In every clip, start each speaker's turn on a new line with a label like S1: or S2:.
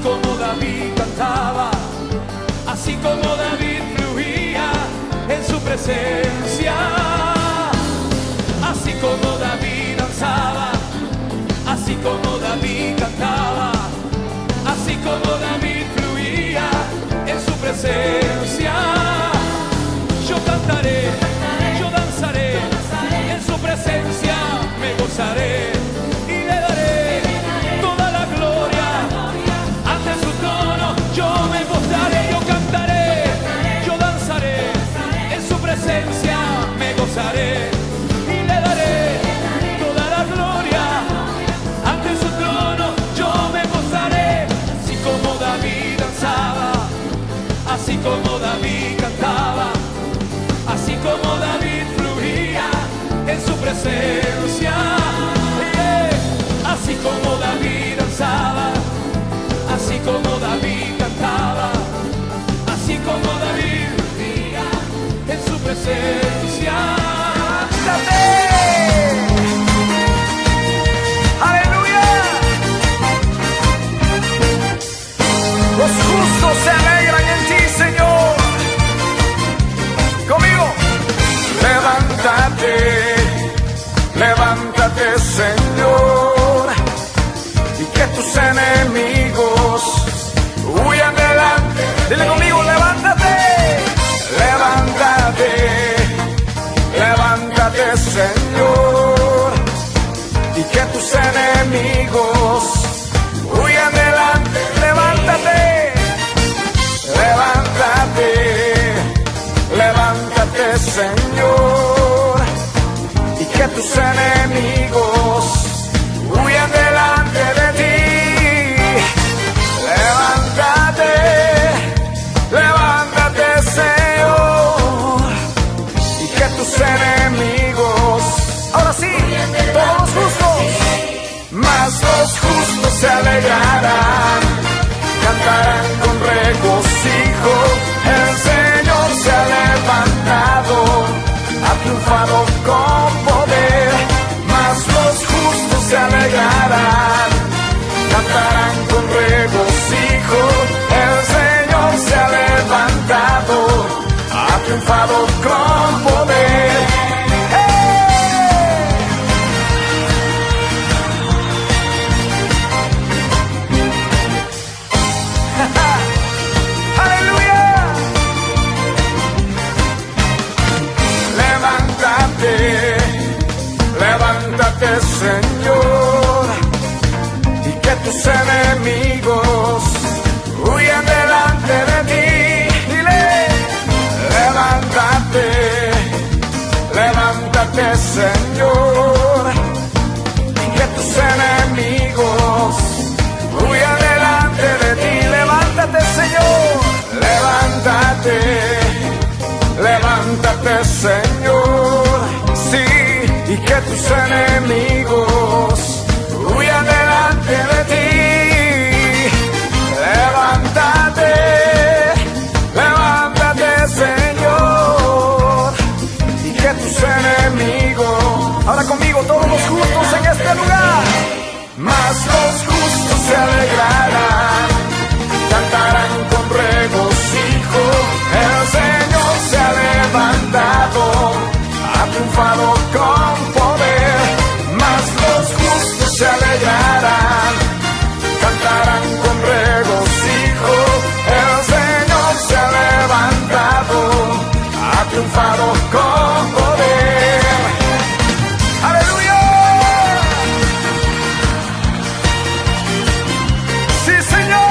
S1: como David cantaba, así como David fluía en su presencia, así como David danzaba, así como David cantaba, así como David fluía en su presencia. Yo cantaré, yo danzaré, en su presencia me gozaré y le daré toda la gloria. Ante su trono yo me postraré, yo cantaré, yo danzaré, en su presencia me gozaré y le daré toda la gloria. Ante su trono yo me gozaré, así como David danzaba, así como David cantaba, así como David fluía en su presencia, así como David danzaba, así como David cantaba, así como David fluía en su presencia.
S2: ¡Aleluya! Los justos se alegran en ti, Señor. Conmigo. Levántate, levántate, Señor, y que tus enemigos huyan delante. Dile conmigo, levántate, levántate, levántate, Señor, y que tus enemigos huyan delante. Levántate, levántate, levántate, Señor, y que tus enemigos huyan delante de ti. Levántate, levántate, Señor, y que tus enemigos, ahora sí, todos los justos, más los justos se alegrarán, cantarán con regocijo. El Señor se ha levantado, ha triunfado con poder, mas los justos se alegrarán, cantarán con regocijo. El Señor se ha levantado, ha triunfado con poder. Levántate, Señor, y que tus enemigos huyan delante de ti. Dile, levántate, levántate, Señor, y que tus enemigos huyan delante de ti. Levántate, Señor, levántate, levántate, Señor, sí, y que tus enemigos huyan delante de ti. Levántate, levántate, Señor, y que tus enemigos, ahora conmigo todos los justos en este lugar, más los justos se alegrarán, cantarán con regocijo. El Señor se ha levantado, ha triunfado con poder, mas los justos se alegrarán, cantarán con regocijo. El Señor se ha levantado, ha triunfado con poder. ¡Aleluya! ¡Sí, Señor!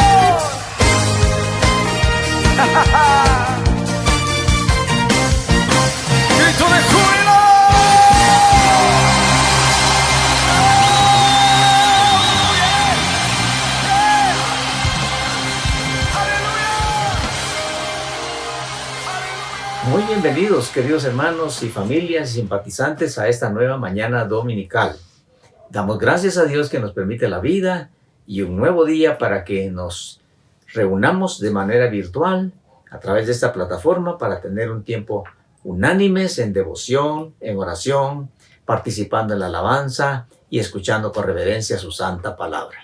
S2: ¡Grito de júbilo!
S3: Muy bienvenidos, queridos hermanos y familias y simpatizantes, a esta nueva mañana dominical. Damos gracias a Dios que nos permite la vida y un nuevo día para que nos reunamos de manera virtual a través de esta plataforma para tener un tiempo unánimes en devoción, en oración, participando en la alabanza y escuchando con reverencia su santa palabra.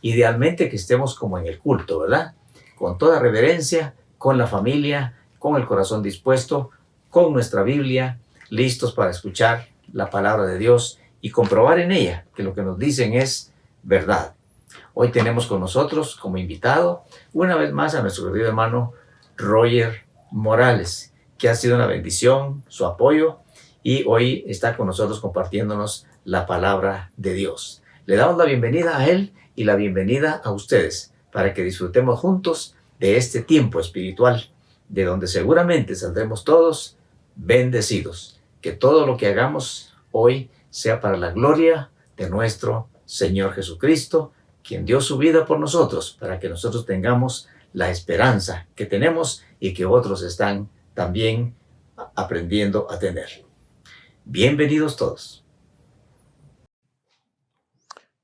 S3: Idealmente que estemos como en el culto, ¿verdad? Con toda reverencia, con la familia, con el corazón dispuesto, con nuestra Biblia, listos para escuchar la palabra de Dios y comprobar en ella que lo que nos dicen es verdad. Hoy tenemos con nosotros como invitado una vez más a nuestro querido hermano Roger Morales, que ha sido una bendición su apoyo y hoy está con nosotros compartiéndonos la palabra de Dios. Le damos la bienvenida a él y la bienvenida a ustedes para que disfrutemos juntos de este tiempo espiritual, de donde seguramente saldremos todos bendecidos. Que todo lo que hagamos hoy sea para la gloria de nuestro Señor Jesucristo, quien dio su vida por nosotros, para que nosotros tengamos la esperanza que tenemos y que otros están también aprendiendo a tener. Bienvenidos todos.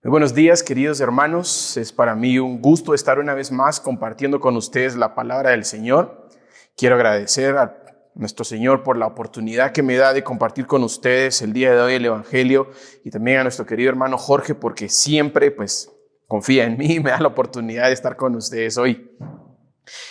S4: Muy buenos días, queridos hermanos. Es para mí un gusto estar una vez más compartiendo con ustedes la palabra del Señor. Quiero agradecer a nuestro Señor por la oportunidad que me da de compartir con ustedes el día de hoy el Evangelio, y también a nuestro querido hermano Jorge, porque siempre confía en mí y me da la oportunidad de estar con ustedes hoy.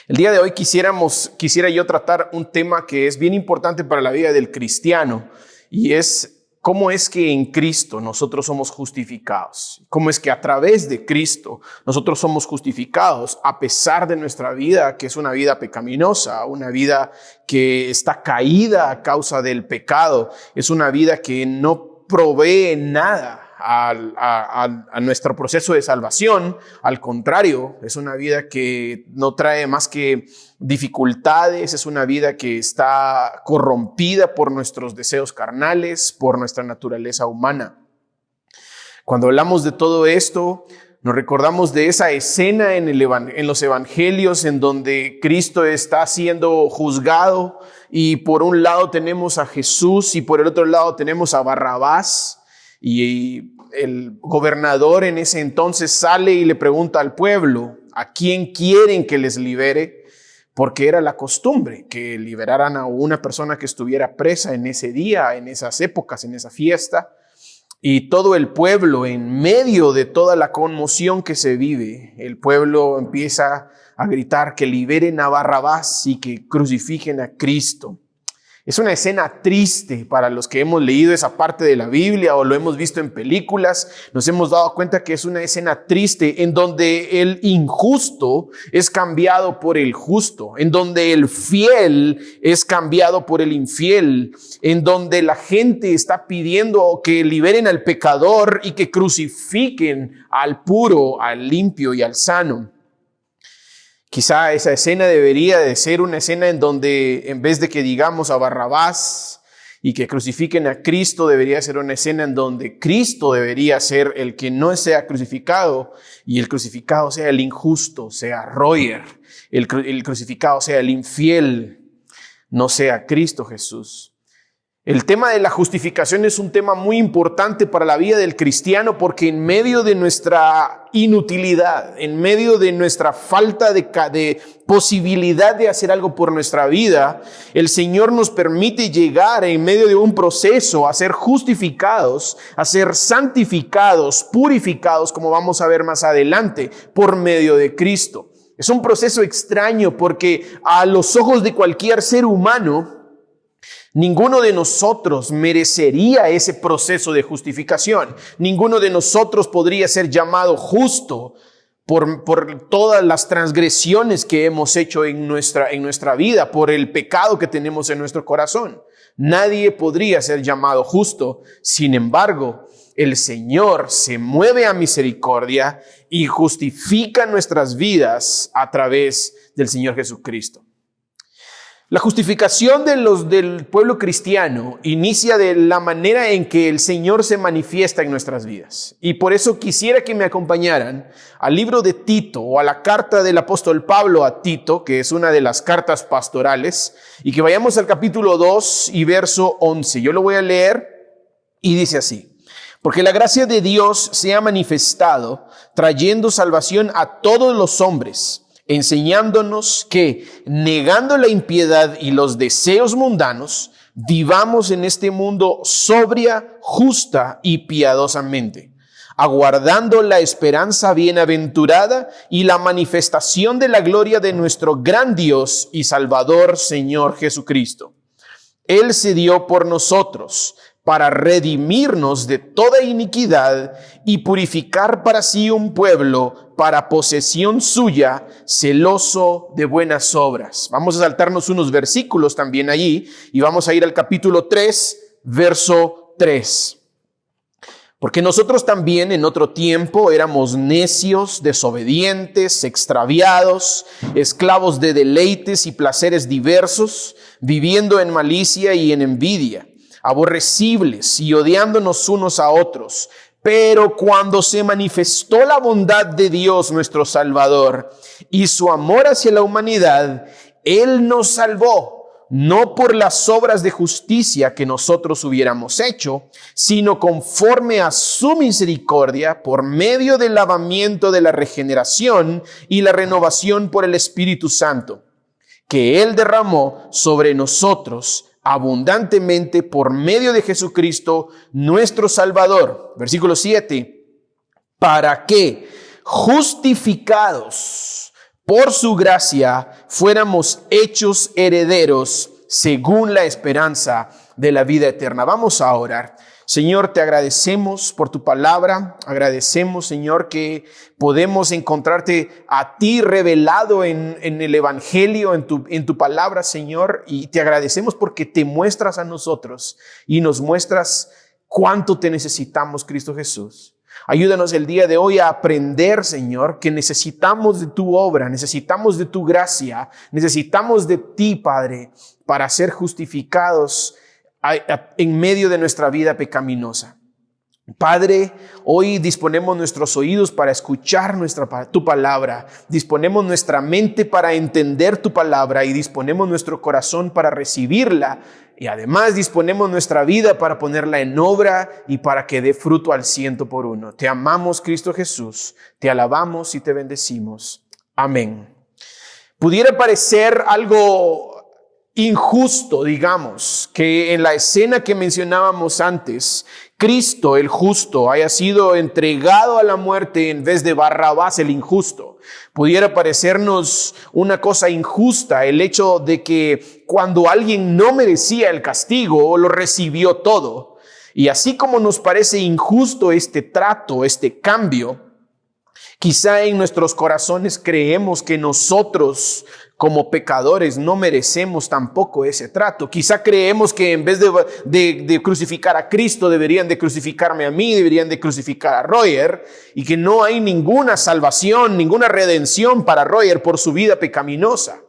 S4: El día de hoy quisiera yo tratar un tema que es bien importante para la vida del cristiano, y es cómo es que en Cristo nosotros somos justificados. Cómo es que a través de Cristo nosotros somos justificados a pesar de nuestra vida, que es una vida pecaminosa, una vida que está caída a causa del pecado. Es una vida que no provee nada a nuestro proceso de salvación. Al contrario, es una vida que no trae más que dificultades, es una vida que está corrompida por nuestros deseos carnales, por nuestra naturaleza humana. Cuando hablamos de todo esto, nos recordamos de esa escena en los evangelios en donde Cristo está siendo juzgado y por un lado tenemos a Jesús y por el otro lado tenemos a Barrabás. Y el gobernador en ese entonces sale y le pregunta al pueblo a quién quieren que les libere, porque era la costumbre que liberaran a una persona que estuviera presa en ese día, en esas épocas, en esa fiesta. Y todo el pueblo, en medio de toda la conmoción que se vive, el pueblo empieza a gritar que liberen a Barrabás y que crucifiquen a Cristo. Es una escena triste para los que hemos leído esa parte de la Biblia o lo hemos visto en películas. Nos hemos dado cuenta que es una escena triste en donde el injusto es cambiado por el justo, en donde el fiel es cambiado por el infiel, en donde la gente está pidiendo que liberen al pecador y que crucifiquen al puro, al limpio y al sano. Quizá esa escena debería de ser una escena en donde en vez de que digamos a Barrabás y que crucifiquen a Cristo, debería ser una escena en donde Cristo debería ser el que no sea crucificado y el crucificado sea el injusto, sea Roger, el crucificado sea el infiel, no sea Cristo Jesús. El tema de la justificación es un tema muy importante para la vida del cristiano porque en medio de nuestra inutilidad, en medio de nuestra falta de posibilidad de hacer algo por nuestra vida, el Señor nos permite llegar en medio de un proceso a ser justificados, a ser santificados, purificados, como vamos a ver más adelante, por medio de Cristo. Es un proceso extraño porque a los ojos de cualquier ser humano, ninguno de nosotros merecería ese proceso de justificación. Ninguno de nosotros podría ser llamado justo por todas las transgresiones que hemos hecho en nuestra vida, por el pecado que tenemos en nuestro corazón. Nadie podría ser llamado justo. Sin embargo, el Señor se mueve a misericordia y justifica nuestras vidas a través del Señor Jesucristo. La justificación del pueblo cristiano inicia de la manera en que el Señor se manifiesta en nuestras vidas. Y por eso quisiera que me acompañaran al libro de Tito o a la carta del apóstol Pablo a Tito, que es una de las cartas pastorales, y que vayamos al capítulo 2 y verso 11. Yo lo voy a leer y dice así: porque la gracia de Dios se ha manifestado, trayendo salvación a todos los hombres, enseñándonos que, negando la impiedad y los deseos mundanos, vivamos en este mundo sobria, justa y piadosamente, aguardando la esperanza bienaventurada y la manifestación de la gloria de nuestro gran Dios y Salvador, Señor Jesucristo. Él se dio por nosotros para redimirnos de toda iniquidad y purificar para sí un pueblo para posesión suya, celoso de buenas obras. Vamos a saltarnos unos versículos también allí y vamos a ir al capítulo 3, verso 3. Porque nosotros también en otro tiempo éramos necios, desobedientes, extraviados, esclavos de deleites y placeres diversos, viviendo en malicia y en envidia, aborrecibles y odiándonos unos a otros. Pero cuando se manifestó la bondad de Dios nuestro Salvador y su amor hacia la humanidad, Él nos salvó, no por las obras de justicia que nosotros hubiéramos hecho, sino conforme a su misericordia, por medio del lavamiento de la regeneración y la renovación por el Espíritu Santo, que Él derramó sobre nosotros abundantemente por medio de Jesucristo, nuestro Salvador. Versículo 7, para que, justificados por su gracia, fuéramos hechos herederos según la esperanza de la vida eterna. Vamos a orar. Señor, te agradecemos por tu palabra. Agradecemos, Señor, que podemos encontrarte a ti revelado en el Evangelio, en tu palabra, Señor. Y te agradecemos porque te muestras a nosotros y nos muestras cuánto te necesitamos, Cristo Jesús. Ayúdanos el día de hoy a aprender, Señor, que necesitamos de tu obra, necesitamos de tu gracia, necesitamos de ti, Padre, para ser justificados en medio de nuestra vida pecaminosa. Padre, hoy disponemos nuestros oídos para escuchar tu palabra, disponemos nuestra mente para entender tu palabra y disponemos nuestro corazón para recibirla. Y además disponemos nuestra vida para ponerla en obra y para que dé fruto al 100%. Te amamos, Cristo Jesús. Te alabamos y te bendecimos. Amén. Pudiera parecer algo injusto, digamos, que en la escena que mencionábamos antes, Cristo, el justo, haya sido entregado a la muerte en vez de Barrabás, el injusto. Pudiera parecernos una cosa injusta el hecho de que cuando alguien no merecía el castigo, lo recibió todo. Y así como nos parece injusto este trato, este cambio, quizá en nuestros corazones creemos que nosotros como pecadores no merecemos tampoco ese trato. Quizá creemos que en vez de crucificar a Cristo deberían de crucificarme a mí, deberían de crucificar a Roger, y que no hay ninguna salvación, ninguna redención para Roger por su vida pecaminosa.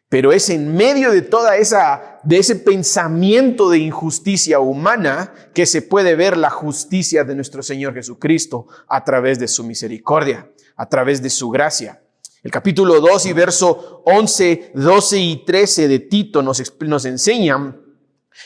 S4: Pero es en medio de de ese pensamiento de injusticia humana que se puede ver la justicia de nuestro Señor Jesucristo a través de su misericordia, a través de su gracia. El capítulo 2 y verso 11, 12 y 13 de Tito nos enseñan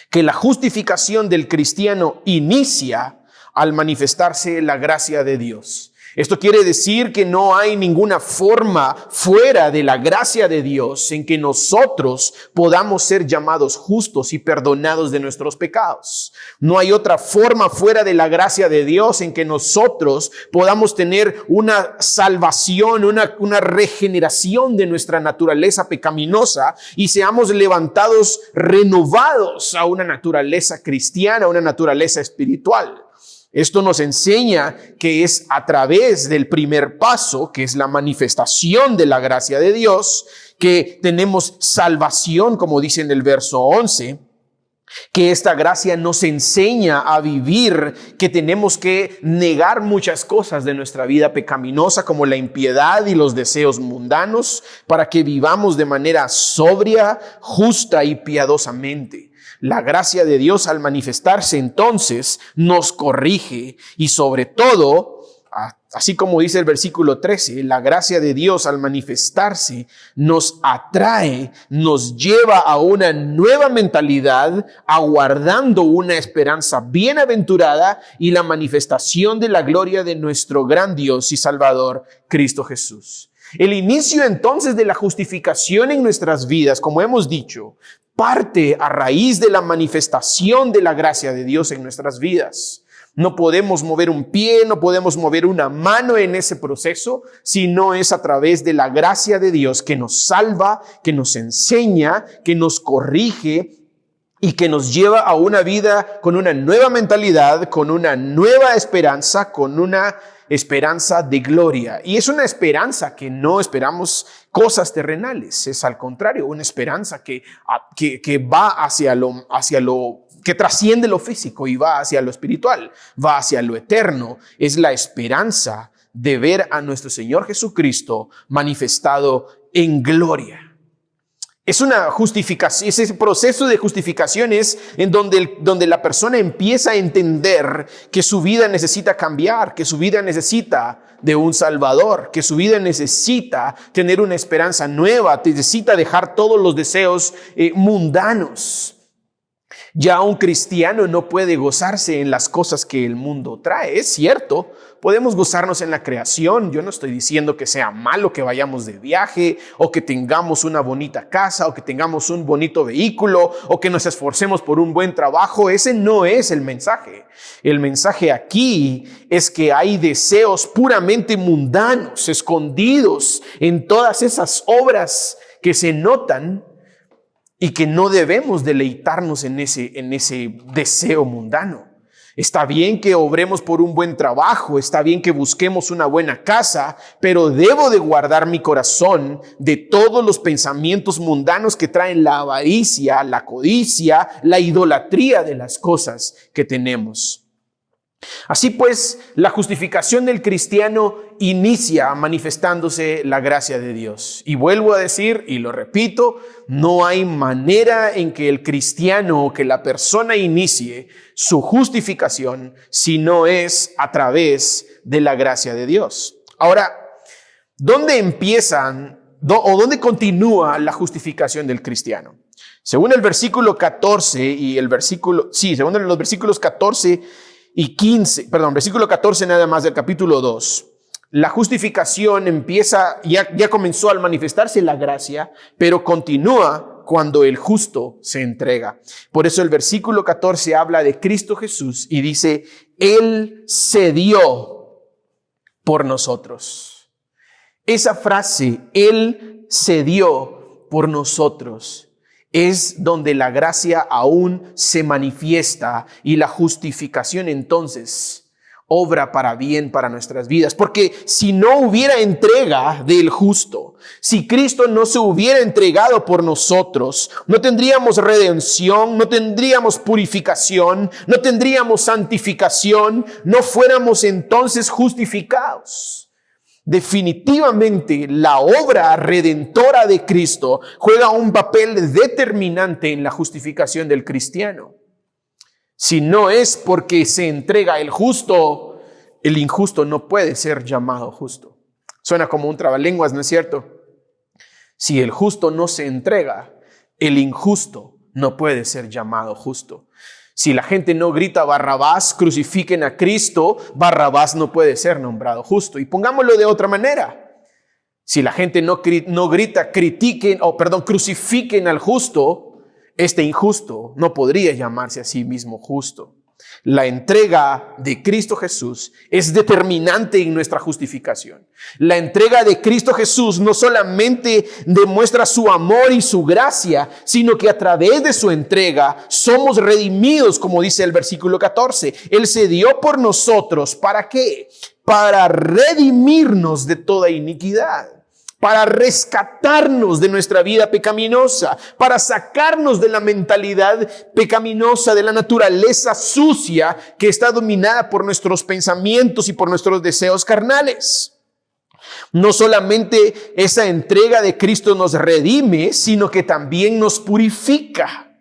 S4: que la justificación del cristiano inicia al manifestarse la gracia de Dios. Esto quiere decir que no hay ninguna forma fuera de la gracia de Dios en que nosotros podamos ser llamados justos y perdonados de nuestros pecados. No hay otra forma fuera de la gracia de Dios en que nosotros podamos tener una salvación, una regeneración de nuestra naturaleza pecaminosa y seamos levantados, renovados a una naturaleza cristiana, a una naturaleza espiritual. Esto nos enseña que es a través del primer paso, que es la manifestación de la gracia de Dios, que tenemos salvación, como dice en el verso 11, que esta gracia nos enseña a vivir, que tenemos que negar muchas cosas de nuestra vida pecaminosa, como la impiedad y los deseos mundanos, para que vivamos de manera sobria, justa y piadosamente. La gracia de Dios al manifestarse entonces nos corrige y sobre todo, así como dice el versículo 13, la gracia de Dios al manifestarse nos atrae, nos lleva a una nueva mentalidad, aguardando una esperanza bienaventurada y la manifestación de la gloria de nuestro gran Dios y Salvador, Cristo Jesús. El inicio entonces de la justificación en nuestras vidas, como hemos dicho, parte a raíz de la manifestación de la gracia de Dios en nuestras vidas. No podemos mover un pie, no podemos mover una mano en ese proceso, si no es a través de la gracia de Dios que nos salva, que nos enseña, que nos corrige y que nos lleva a una vida con una nueva mentalidad, con una nueva esperanza, con una esperanza de gloria. Y es una esperanza que no esperamos cosas terrenales, es al contrario, una esperanza que va hacia lo que trasciende lo físico y va hacia lo espiritual, va hacia lo eterno. Es la esperanza de ver a nuestro Señor Jesucristo manifestado en gloria. Es una justificación, ese proceso de justificación es en donde la persona empieza a entender que su vida necesita cambiar, que su vida necesita de un Salvador, que su vida necesita tener una esperanza nueva, necesita dejar todos los deseos mundanos. Ya un cristiano no puede gozarse en las cosas que el mundo trae. Es cierto, podemos gozarnos en la creación. Yo no estoy diciendo que sea malo que vayamos de viaje o que tengamos una bonita casa o que tengamos un bonito vehículo o que nos esforcemos por un buen trabajo. Ese no es el mensaje. El mensaje aquí es que hay deseos puramente mundanos, escondidos en todas esas obras que se notan y que no debemos deleitarnos en ese deseo mundano. Está bien que obremos por un buen trabajo, está bien que busquemos una buena casa, pero debo de guardar mi corazón de todos los pensamientos mundanos que traen la avaricia, la codicia, la idolatría de las cosas que tenemos. Así pues, la justificación del cristiano inicia manifestándose la gracia de Dios. Y vuelvo a decir, y lo repito, no hay manera en que el cristiano o que la persona inicie su justificación si no es a través de la gracia de Dios. Ahora, ¿dónde empiezan o dónde continúa la justificación del cristiano? Según el versículo 14 y según los versículos 14 y 15, versículo 14 nada más del capítulo 2, la justificación empieza, ya comenzó al manifestarse la gracia, pero continúa cuando el justo se entrega. Por eso el versículo 14 habla de Cristo Jesús y dice, Él se dio por nosotros. Esa frase, Él se dio por nosotros, es donde la gracia aún se manifiesta y la justificación entonces obra para bien para nuestras vidas. Porque si no hubiera entrega del justo, si Cristo no se hubiera entregado por nosotros, no tendríamos redención, no tendríamos purificación, no tendríamos santificación, no fuéramos entonces justificados. Definitivamente la obra redentora de Cristo juega un papel determinante en la justificación del cristiano. Si no es porque se entrega el justo, el injusto no puede ser llamado justo. Suena como un trabalenguas, ¿no es cierto? Si el justo no se entrega, el injusto no puede ser llamado justo. Si la gente no grita Barrabás, crucifiquen a Cristo, Barrabás no puede ser nombrado justo. Y pongámoslo de otra manera. Si la gente no grita crucifiquen al justo, este injusto no podría llamarse a sí mismo justo. La entrega de Cristo Jesús es determinante en nuestra justificación. La entrega de Cristo Jesús no solamente demuestra su amor y su gracia, sino que a través de su entrega somos redimidos, como dice el versículo 14. Él se dio por nosotros, ¿para qué? Para redimirnos de toda iniquidad, para rescatarnos de nuestra vida pecaminosa, para sacarnos de la mentalidad pecaminosa, de la naturaleza sucia que está dominada por nuestros pensamientos y por nuestros deseos carnales. No solamente esa entrega de Cristo nos redime, sino que también nos purifica.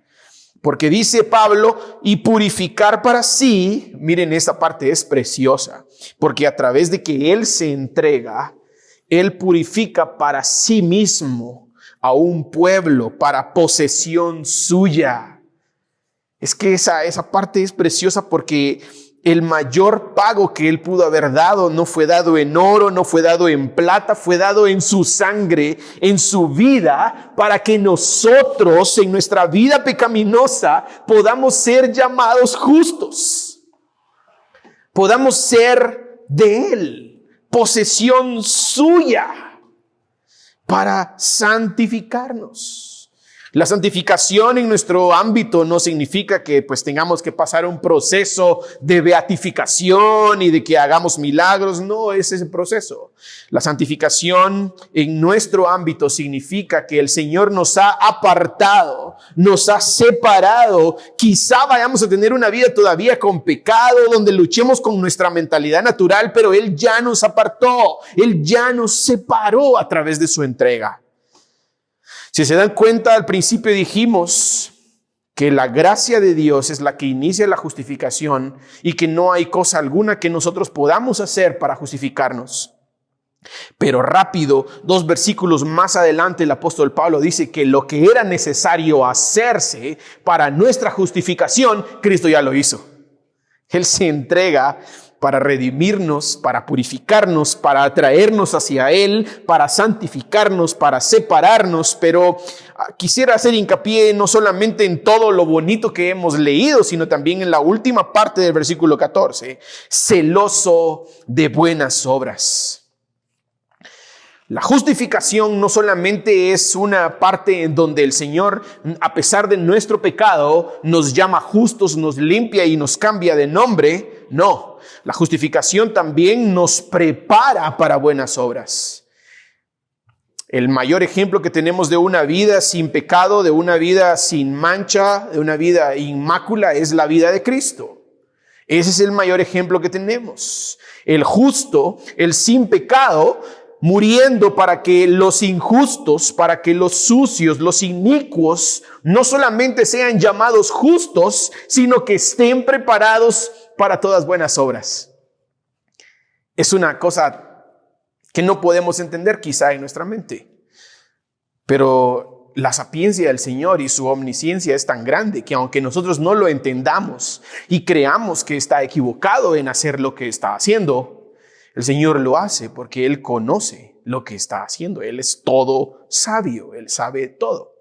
S4: Porque dice Pablo, y purificar para sí, miren, esta parte es preciosa, porque a través de que Él se entrega, Él purifica para sí mismo a un pueblo para posesión suya. Es que esa parte es preciosa porque el mayor pago que Él pudo haber dado no fue dado en oro, no fue dado en plata, fue dado en su sangre, en su vida, para que nosotros en nuestra vida pecaminosa podamos ser llamados justos. podamos ser de Él, posesión suya, para santificarnos. La santificación en nuestro ámbito no significa que pues tengamos que pasar un proceso de beatificación y de que hagamos milagros. No es ese proceso. La santificación en nuestro ámbito significa que el Señor nos ha apartado, nos ha separado. Quizá vayamos a tener una vida todavía con pecado, donde luchemos con nuestra mentalidad natural, pero Él ya nos apartó, Él ya nos separó a través de su entrega. Si se dan cuenta, al principio dijimos que la gracia de Dios es la que inicia la justificación y que no hay cosa alguna que nosotros podamos hacer para justificarnos. Pero rápido, 2 versículos más adelante, el apóstol Pablo dice que lo que era necesario hacerse para nuestra justificación, Cristo ya lo hizo. Él se entrega para redimirnos, para purificarnos, para atraernos hacia Él, para santificarnos, para separarnos. Pero quisiera hacer hincapié no solamente en todo lo bonito que hemos leído, sino también en la última parte del versículo 14, celoso de buenas obras. La justificación no solamente es una parte en donde el Señor, a pesar de nuestro pecado, nos llama justos, nos limpia y nos cambia de nombre. No, la justificación también nos prepara para buenas obras. El mayor ejemplo que tenemos de una vida sin pecado, de una vida sin mancha, de una vida inmácula, es la vida de Cristo. Ese es el mayor ejemplo que tenemos. El justo, el sin pecado, muriendo para que los injustos, para que los sucios, los inicuos, no solamente sean llamados justos, sino que estén preparados para todas buenas obras. Es una cosa que no podemos entender quizá en nuestra mente, pero la sapiencia del Señor y su omnisciencia es tan grande que aunque nosotros no lo entendamos y creamos que está equivocado en hacer lo que está haciendo, el Señor lo hace porque Él conoce lo que está haciendo. Él es todo sabio, Él sabe todo.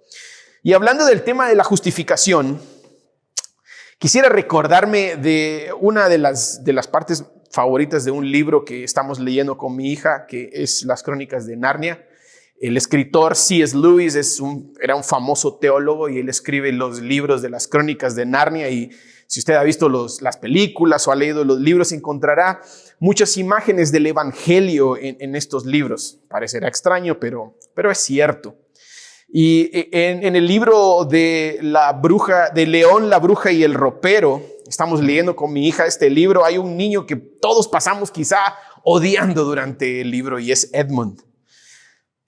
S4: Y hablando del tema de la justificación, quisiera recordarme de una de las partes favoritas de un libro que estamos leyendo con mi hija, que es Las Crónicas de Narnia. El escritor C.S. Lewis era un famoso teólogo y él escribe los libros de las Crónicas de Narnia, y si usted ha visto las películas o ha leído los libros, encontrará muchas imágenes del evangelio en estos libros. Parecerá extraño, pero es cierto. Y en el libro de León, la bruja y el ropero, estamos leyendo con mi hija este libro, hay un niño que todos pasamos quizá odiando durante el libro y es Edmund.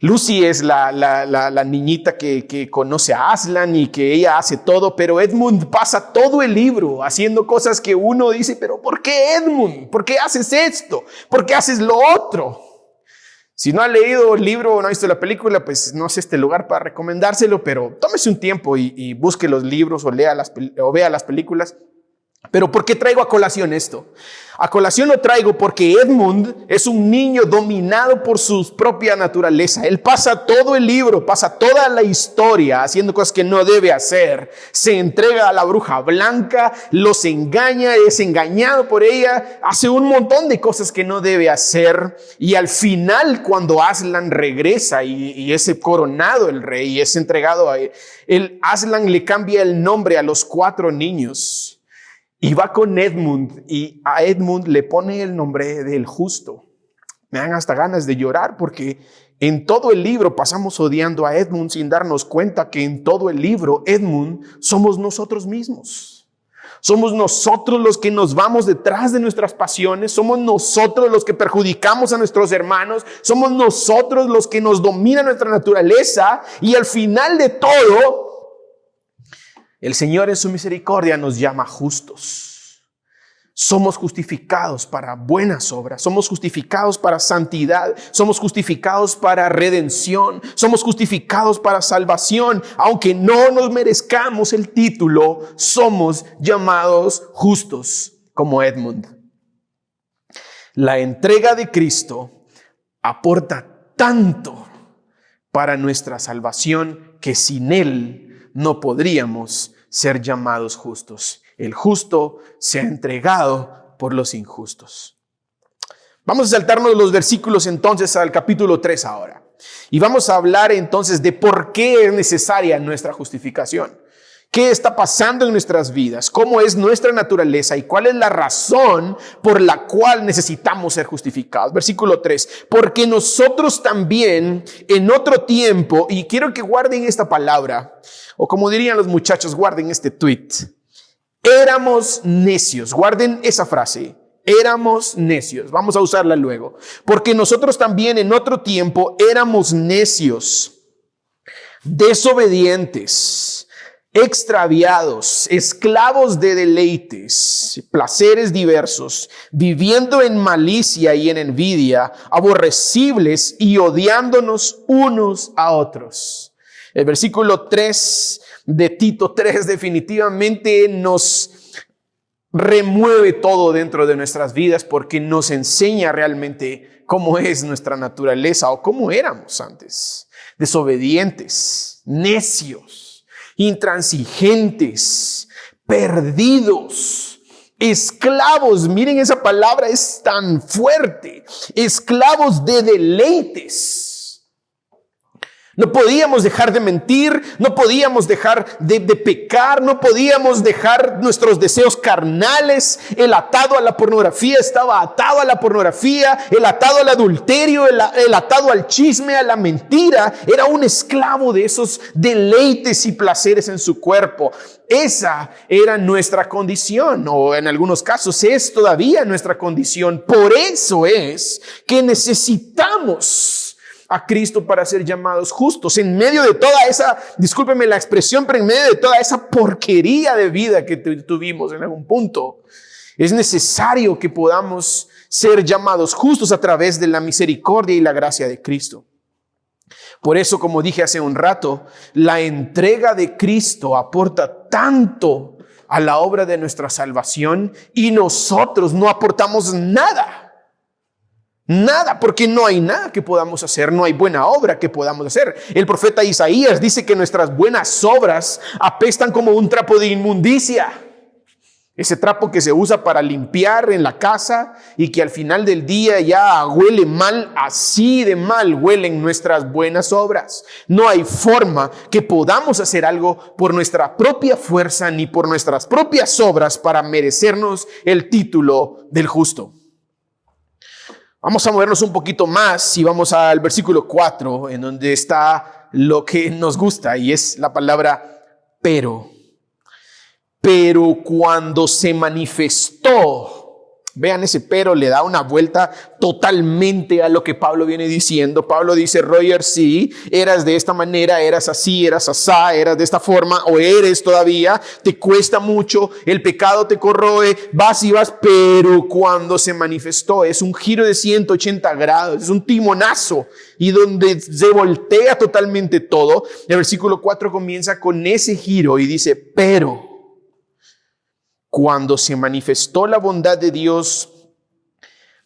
S4: Lucy es la niñita que conoce a Aslan y que ella hace todo, pero Edmund pasa todo el libro haciendo cosas que uno dice, pero ¿por qué Edmund? ¿Por qué haces esto? ¿Por qué haces lo otro? Si no ha leído el libro o no ha visto la película, pues no es este lugar para recomendárselo, pero tómese un tiempo y busque los libros o vea las películas. Pero ¿por qué traigo a colación esto? A colación lo traigo porque Edmund es un niño dominado por su propia naturaleza. Él pasa todo el libro, pasa toda la historia haciendo cosas que no debe hacer. Se entrega a la bruja blanca, los engaña, es engañado por ella, hace un montón de cosas que no debe hacer. Y al final, cuando Aslan regresa y es coronado el rey y es entregado a él, Aslan le cambia el nombre a los 4 niños. Y va con Edmund y a Edmund le pone el nombre del justo. Me dan hasta ganas de llorar porque en todo el libro pasamos odiando a Edmund sin darnos cuenta que en todo el libro Edmund somos nosotros mismos. Somos nosotros los que nos vamos detrás de nuestras pasiones, somos nosotros los que perjudicamos a nuestros hermanos, somos nosotros los que nos domina nuestra naturaleza y al final de todo, el Señor en su misericordia nos llama justos. Somos justificados para buenas obras, somos justificados para santidad, somos justificados para redención, somos justificados para salvación. Aunque no nos merezcamos el título, somos llamados justos como Edmund. La entrega de Cristo aporta tanto para nuestra salvación que sin Él no podríamos ser llamados justos. El justo se ha entregado por los injustos. Vamos a saltarnos los versículos entonces al capítulo 3 ahora. Y vamos a hablar entonces de por qué es necesaria nuestra justificación. ¿Qué está pasando en nuestras vidas? ¿Cómo es nuestra naturaleza? ¿Y cuál es la razón por la cual necesitamos ser justificados? Versículo 3. Porque nosotros también en otro tiempo, y quiero que guarden esta palabra, o como dirían los muchachos, guarden este tweet. Éramos necios. Guarden esa frase. Éramos necios. Vamos a usarla luego. Porque nosotros también en otro tiempo éramos necios, desobedientes, extraviados, esclavos de deleites, placeres diversos, viviendo en malicia y en envidia, aborrecibles y odiándonos unos a otros. El versículo 3 de Tito 3 definitivamente nos remueve todo dentro de nuestras vidas porque nos enseña realmente cómo es nuestra naturaleza o cómo éramos antes. Desobedientes, necios, intransigentes, perdidos, esclavos. Miren, esa palabra es tan fuerte. Esclavos de deleites. No podíamos dejar de mentir, no podíamos dejar de pecar, no podíamos dejar nuestros deseos carnales. El atado a la pornografía estaba atado a la pornografía, el atado al adulterio, el atado al chisme, a la mentira. Era un esclavo de esos deleites y placeres en su cuerpo. Esa era nuestra condición, o en algunos casos es todavía nuestra condición. Por eso es que necesitamos a Cristo para ser llamados justos. En medio de toda esa, discúlpeme la expresión, pero en medio de toda esa porquería de vida que tuvimos en algún punto, es necesario que podamos ser llamados justos a través de la misericordia y la gracia de Cristo. Por eso, como dije hace un rato, la entrega de Cristo aporta tanto a la obra de nuestra salvación y nosotros no aportamos nada. Nada, porque no hay nada que podamos hacer, no hay buena obra que podamos hacer. El profeta Isaías dice que nuestras buenas obras apestan como un trapo de inmundicia. Ese trapo que se usa para limpiar en la casa y que al final del día ya huele mal, así de mal huelen nuestras buenas obras. No hay forma que podamos hacer algo por nuestra propia fuerza ni por nuestras propias obras para merecernos el título del justo. Vamos a movernos un poquito más y vamos al versículo 4, en donde está lo que nos gusta y es la palabra pero. Pero cuando se manifestó, vean ese pero, le da una vuelta totalmente a lo que Pablo viene diciendo. Pablo dice, Roger, sí, eras de esta manera, eras así, eras asá, eras de esta forma, o eres todavía, te cuesta mucho, el pecado te corroe, vas y vas, pero cuando se manifestó, es un giro de 180 grados, es un timonazo, y donde se voltea totalmente todo. El versículo 4 comienza con ese giro y dice, pero cuando se manifestó la bondad de Dios,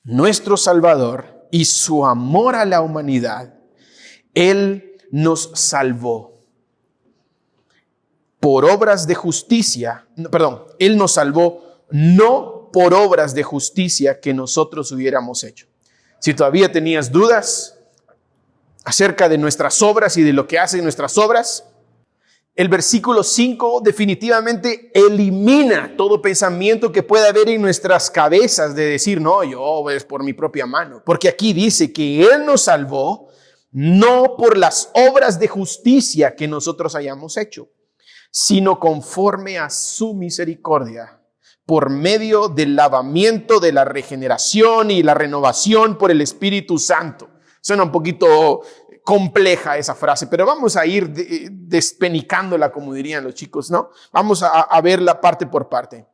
S4: nuestro Salvador, y su amor a la humanidad, Él nos salvó por obras de justicia, Él nos salvó no por obras de justicia que nosotros hubiéramos hecho. Si todavía tenías dudas acerca de nuestras obras y de lo que hacen nuestras obras, el versículo 5 definitivamente elimina todo pensamiento que pueda haber en nuestras cabezas de decir, no, yo es por mi propia mano. Porque aquí dice que Él nos salvó no por las obras de justicia que nosotros hayamos hecho, sino conforme a su misericordia, por medio del lavamiento, de la regeneración y la renovación por el Espíritu Santo. Suena un poquito compleja esa frase, pero vamos a ir despenicándola, como dirían los chicos, ¿no? Vamos a verla parte por parte.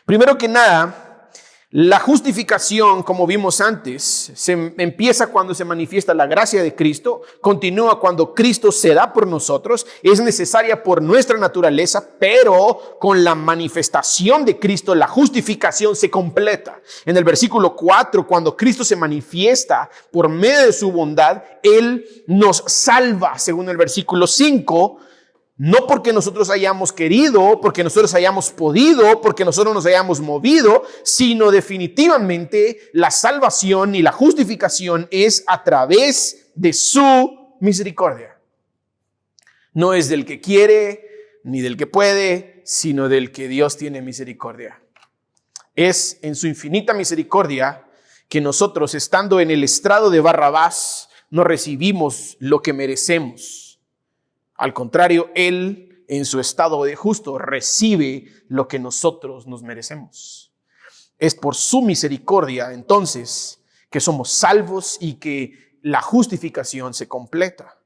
S4: Primero que nada, la justificación, como vimos antes, se empieza cuando se manifiesta la gracia de Cristo, continúa cuando Cristo se da por nosotros, es necesaria por nuestra naturaleza, pero con la manifestación de Cristo, la justificación se completa. En el versículo 4, cuando Cristo se manifiesta por medio de su bondad, Él nos salva, según el versículo 5, No porque nosotros hayamos querido, porque nosotros hayamos podido, porque nosotros nos hayamos movido, sino definitivamente la salvación y la justificación es a través de su misericordia. No es del que quiere ni del que puede, sino del que Dios tiene misericordia. Es en su infinita misericordia que nosotros, estando en el estrado de Barrabás, no recibimos lo que merecemos. Al contrario, Él, en su estado de justo, recibe lo que nosotros nos merecemos. Es por su misericordia, entonces, que somos salvos y que la justificación se completa.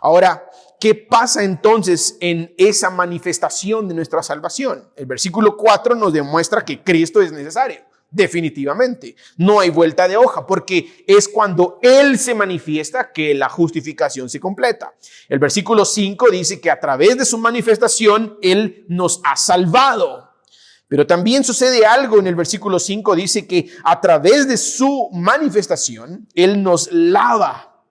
S4: Ahora, ¿qué pasa entonces en esa manifestación de nuestra salvación? El versículo 4 nos demuestra que Cristo es necesario. Definitivamente, no hay vuelta de hoja, porque es cuando Él se manifiesta que la justificación se completa. El versículo 5 dice que a través de su manifestación Él nos ha salvado. Pero también sucede algo en el versículo 5, dice que a través de su manifestación Él nos lava.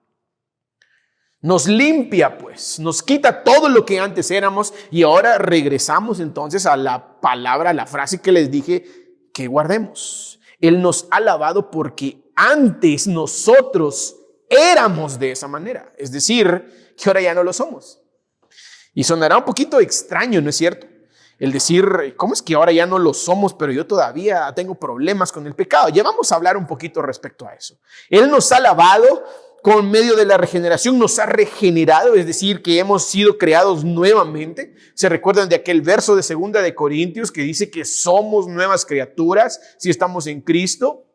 S4: Nos limpia, pues, nos quita todo lo que antes éramos y ahora regresamos entonces a la palabra, a la frase que les dije que guardemos. Él nos ha lavado porque antes nosotros éramos de esa manera. Es decir, que ahora ya no lo somos. Y sonará un poquito extraño, ¿no es cierto? El decir, ¿cómo es que ahora ya no lo somos, pero yo todavía tengo problemas con el pecado? Ya vamos a hablar un poquito respecto a eso. Él nos ha lavado con medio de la regeneración, nos ha regenerado, es decir, que hemos sido creados nuevamente. ¿Se recuerdan de aquel verso de 2 de Corintios que dice que somos nuevas criaturas si estamos en Cristo?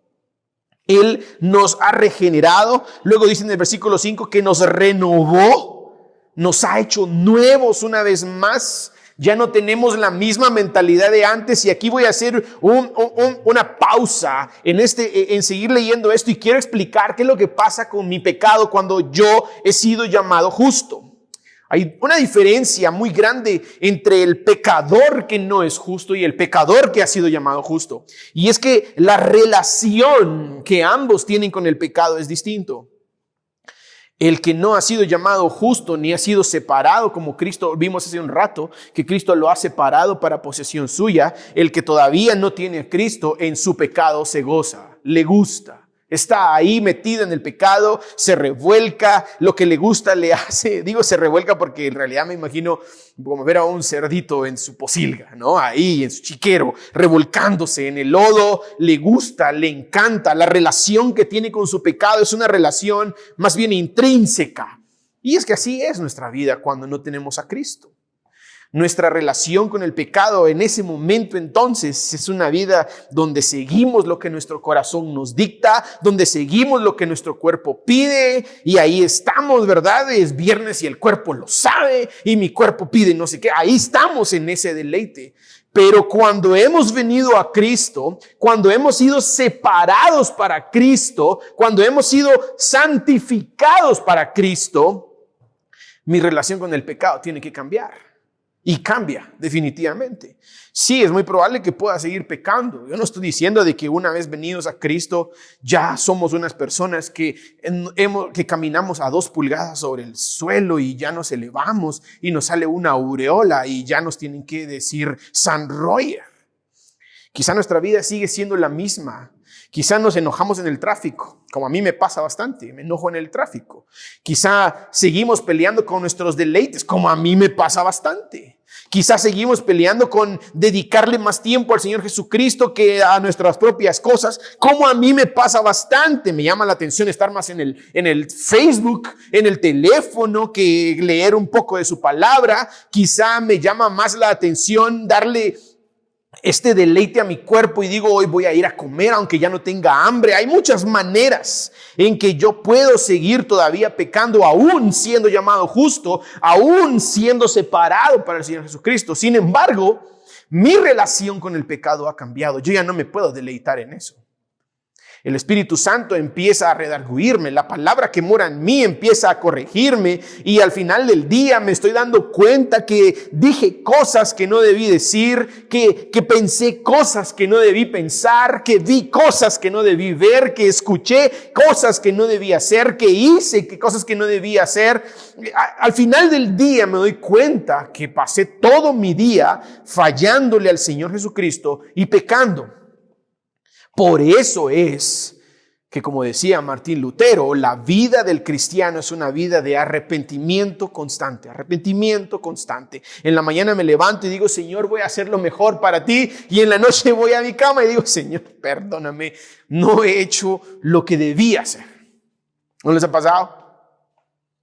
S4: Él nos ha regenerado. Luego dice en el versículo 5 que nos renovó, nos ha hecho nuevos una vez más. Ya no tenemos la misma mentalidad de antes, y aquí voy a hacer una pausa en seguir leyendo esto, y quiero explicar qué es lo que pasa con mi pecado cuando yo he sido llamado justo. Hay una diferencia muy grande entre el pecador que no es justo y el pecador que ha sido llamado justo. Y es que la relación que ambos tienen con el pecado es distinto. El que no ha sido llamado justo ni ha sido separado, como Cristo, vimos hace un rato, que Cristo lo ha separado para posesión suya. El que todavía no tiene a Cristo, en su pecado se goza, le gusta. Está ahí metido en el pecado, se revuelca, lo que le gusta le hace. Digo se revuelca porque en realidad me imagino como ver a un cerdito en su pocilga, ¿no? Ahí en su chiquero, revolcándose en el lodo. Le gusta, le encanta. La relación que tiene con su pecado es una relación más bien intrínseca. Y es que así es nuestra vida cuando no tenemos a Cristo. Nuestra relación con el pecado en ese momento entonces es una vida donde seguimos lo que nuestro corazón nos dicta, donde seguimos lo que nuestro cuerpo pide, y ahí estamos, ¿verdad? Es viernes y el cuerpo lo sabe y mi cuerpo pide no sé qué. Ahí estamos en ese deleite. Pero cuando hemos venido a Cristo, cuando hemos sido separados para Cristo, cuando hemos sido santificados para Cristo, mi relación con el pecado tiene que cambiar. Y cambia definitivamente. Sí, es muy probable que pueda seguir pecando. Yo no estoy diciendo de que una vez venidos a Cristo ya somos unas personas que caminamos a 2 pulgadas sobre el suelo y ya nos elevamos y nos sale una aureola y ya nos tienen que decir San Roger. Quizá nuestra vida sigue siendo la misma. Quizá nos enojamos en el tráfico, como a mí me pasa bastante, me enojo en el tráfico. Quizá seguimos peleando con nuestros deleites, como a mí me pasa bastante. Quizá seguimos peleando con dedicarle más tiempo al Señor Jesucristo que a nuestras propias cosas, como a mí me pasa bastante. Me llama la atención estar más en el Facebook, en el teléfono, que leer un poco de su palabra. Quizá me llama más la atención darle este deleite a mi cuerpo y digo, hoy voy a ir a comer aunque ya no tenga hambre. Hay muchas maneras en que yo puedo seguir todavía pecando, aún siendo llamado justo, aún siendo separado para el Señor Jesucristo. Sin embargo, mi relación con el pecado ha cambiado. Yo ya no me puedo deleitar en eso. El Espíritu Santo empieza a redarguirme, la palabra que mora en mí empieza a corregirme y al final del día me estoy dando cuenta que dije cosas que no debí decir, que pensé cosas que no debí pensar, que vi cosas que no debí ver, que escuché cosas que no debí hacer, que hice cosas que no debí hacer. Al final del día me doy cuenta que pasé todo mi día fallándole al Señor Jesucristo y pecando. Por eso es que, como decía Martín Lutero, la vida del cristiano es una vida de arrepentimiento constante, arrepentimiento constante. En la mañana me levanto y digo, Señor, voy a hacer lo mejor para ti. Y en la noche voy a mi cama y digo, Señor, perdóname, no he hecho lo que debía hacer. ¿No les ha pasado?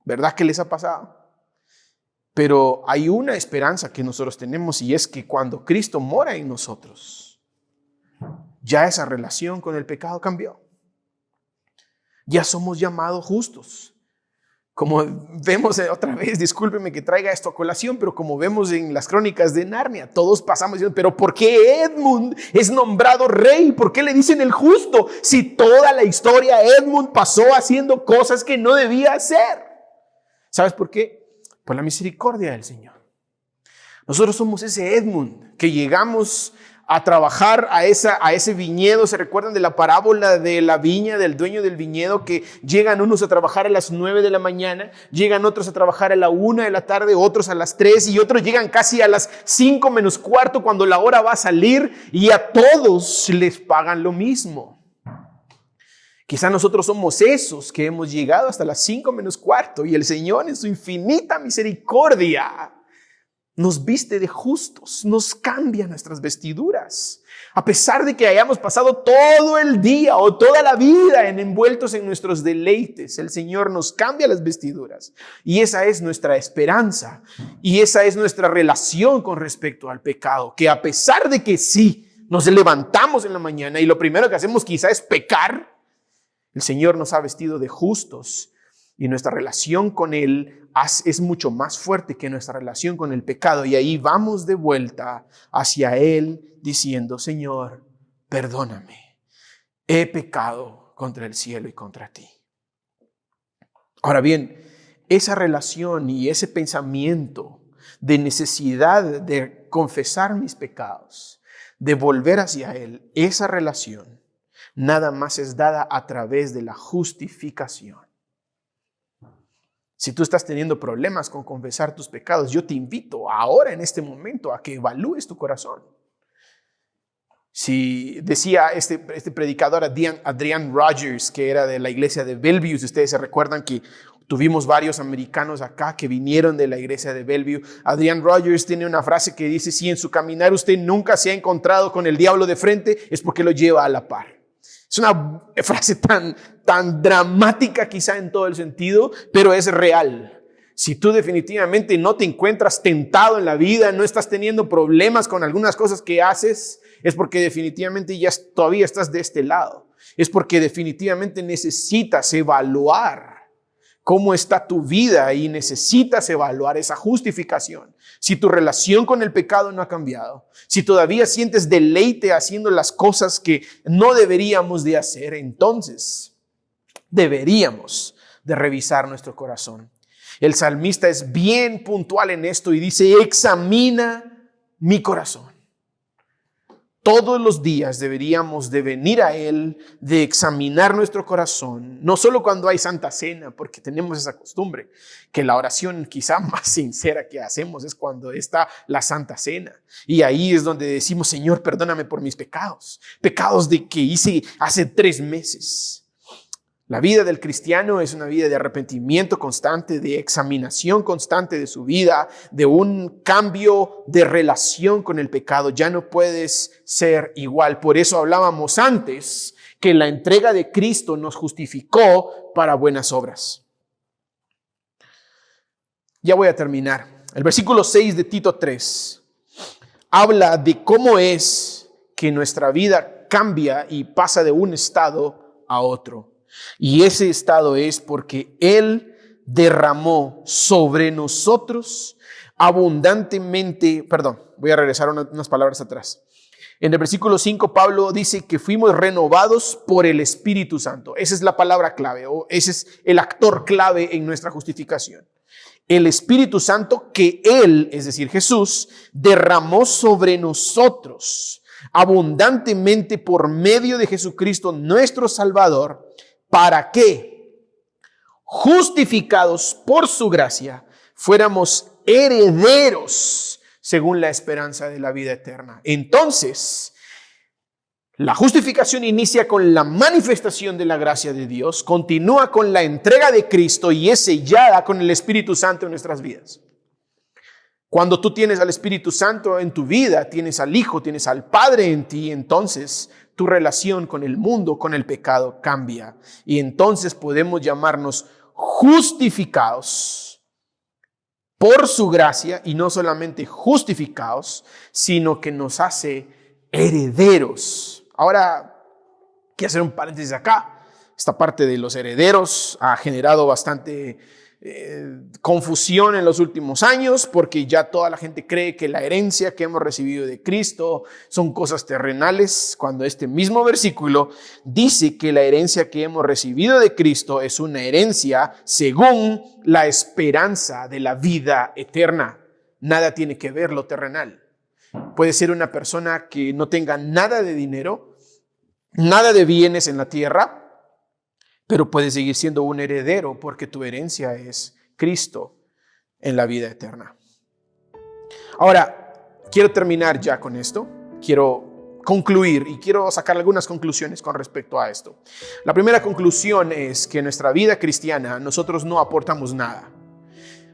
S4: ¿Verdad que les ha pasado? Pero hay una esperanza que nosotros tenemos y es que cuando Cristo mora en nosotros, ya esa relación con el pecado cambió. Ya somos llamados justos. Como vemos otra vez, discúlpeme que traiga esto a colación, pero como vemos en las crónicas de Narnia, todos pasamos diciendo, pero ¿por qué Edmund es nombrado rey? ¿Por qué le dicen el justo? Si toda la historia Edmund pasó haciendo cosas que no debía hacer. ¿Sabes por qué? Por la misericordia del Señor. Nosotros somos ese Edmund que llegamos a trabajar a ese viñedo. ¿Se recuerdan de la parábola de la viña, del dueño del viñedo, que llegan unos a trabajar a las 9 de la mañana, llegan otros a trabajar a la 1 de la tarde, otros a las 3 y otros llegan casi a las 5 menos cuarto cuando la hora va a salir y a todos les pagan lo mismo? Quizá nosotros somos esos que hemos llegado hasta las 5 menos cuarto y el Señor en su infinita misericordia nos viste de justos, nos cambia nuestras vestiduras. A pesar de que hayamos pasado todo el día o toda la vida envueltos en nuestros deleites, el Señor nos cambia las vestiduras. Y esa es nuestra esperanza. Y esa es nuestra relación con respecto al pecado. Que a pesar de que sí, nos levantamos en la mañana y lo primero que hacemos quizá es pecar, el Señor nos ha vestido de justos. Y nuestra relación con Él es mucho más fuerte que nuestra relación con el pecado. Y ahí vamos de vuelta hacia Él diciendo, Señor, perdóname. He pecado contra el cielo y contra ti. Ahora bien, esa relación y ese pensamiento de necesidad de confesar mis pecados, de volver hacia Él, esa relación nada más es dada a través de la justificación. Si tú estás teniendo problemas con confesar tus pecados, yo te invito ahora en este momento a que evalúes tu corazón. Si decía este predicador Adrian Rogers, que era de la iglesia de Bellevue, si ustedes se recuerdan que tuvimos varios americanos acá que vinieron de la iglesia de Bellevue. Adrian Rogers tiene una frase que dice, si en su caminar usted nunca se ha encontrado con el diablo de frente, es porque lo lleva a la par. Es una frase tan dramática quizá en todo el sentido, pero es real. Si tú definitivamente no te encuentras tentado en la vida, no estás teniendo problemas con algunas cosas que haces, es porque definitivamente todavía estás de este lado. Es porque definitivamente necesitas evaluar cómo está tu vida y necesitas evaluar esa justificación. Si tu relación con el pecado no ha cambiado, si todavía sientes deleite haciendo las cosas que no deberíamos de hacer, entonces deberíamos de revisar nuestro corazón. El salmista es bien puntual en esto y dice, examina mi corazón. Todos los días deberíamos de venir a Él, de examinar nuestro corazón, no solo cuando hay Santa Cena, porque tenemos esa costumbre, que la oración quizá más sincera que hacemos es cuando está la Santa Cena. Y ahí es donde decimos, Señor, perdóname por mis pecados, pecados de que hice hace 3 meses. La vida del cristiano es una vida de arrepentimiento constante, de examinación constante de su vida, de un cambio de relación con el pecado. Ya no puedes ser igual. Por eso hablábamos antes que la entrega de Cristo nos justificó para buenas obras. Ya voy a terminar. El versículo 6 de Tito 3 habla de cómo es que nuestra vida cambia y pasa de un estado a otro. Y ese estado es porque Él derramó sobre nosotros abundantemente, voy a regresar unas palabras atrás. En el versículo 5, Pablo dice que fuimos renovados por el Espíritu Santo. Esa es la palabra clave, o ese es el actor clave en nuestra justificación. El Espíritu Santo que Él, es decir, Jesús, derramó sobre nosotros abundantemente por medio de Jesucristo, nuestro Salvador, para que, justificados por su gracia, fuéramos herederos según la esperanza de la vida eterna. Entonces, la justificación inicia con la manifestación de la gracia de Dios, continúa con la entrega de Cristo y es sellada con el Espíritu Santo en nuestras vidas. Cuando tú tienes al Espíritu Santo en tu vida, tienes al Hijo, tienes al Padre en ti, entonces tu relación con el mundo, con el pecado cambia. Y entonces podemos llamarnos justificados por su gracia, y no solamente justificados, sino que nos hace herederos. Ahora, quiero hacer un paréntesis acá. Esta parte de los herederos ha generado bastante confusión en los últimos años, porque ya toda la gente cree que la herencia que hemos recibido de Cristo son cosas terrenales, cuando este mismo versículo dice que la herencia que hemos recibido de Cristo es una herencia según la esperanza de la vida eterna. Nada tiene que ver lo terrenal. Puede ser una persona que no tenga nada de dinero, nada de bienes en la tierra, pero puede seguir siendo un heredero porque tu herencia es Cristo en la vida eterna. Ahora, quiero terminar ya con esto. Quiero concluir y quiero sacar algunas conclusiones con respecto a esto. La primera conclusión es que en nuestra vida cristiana nosotros no aportamos nada.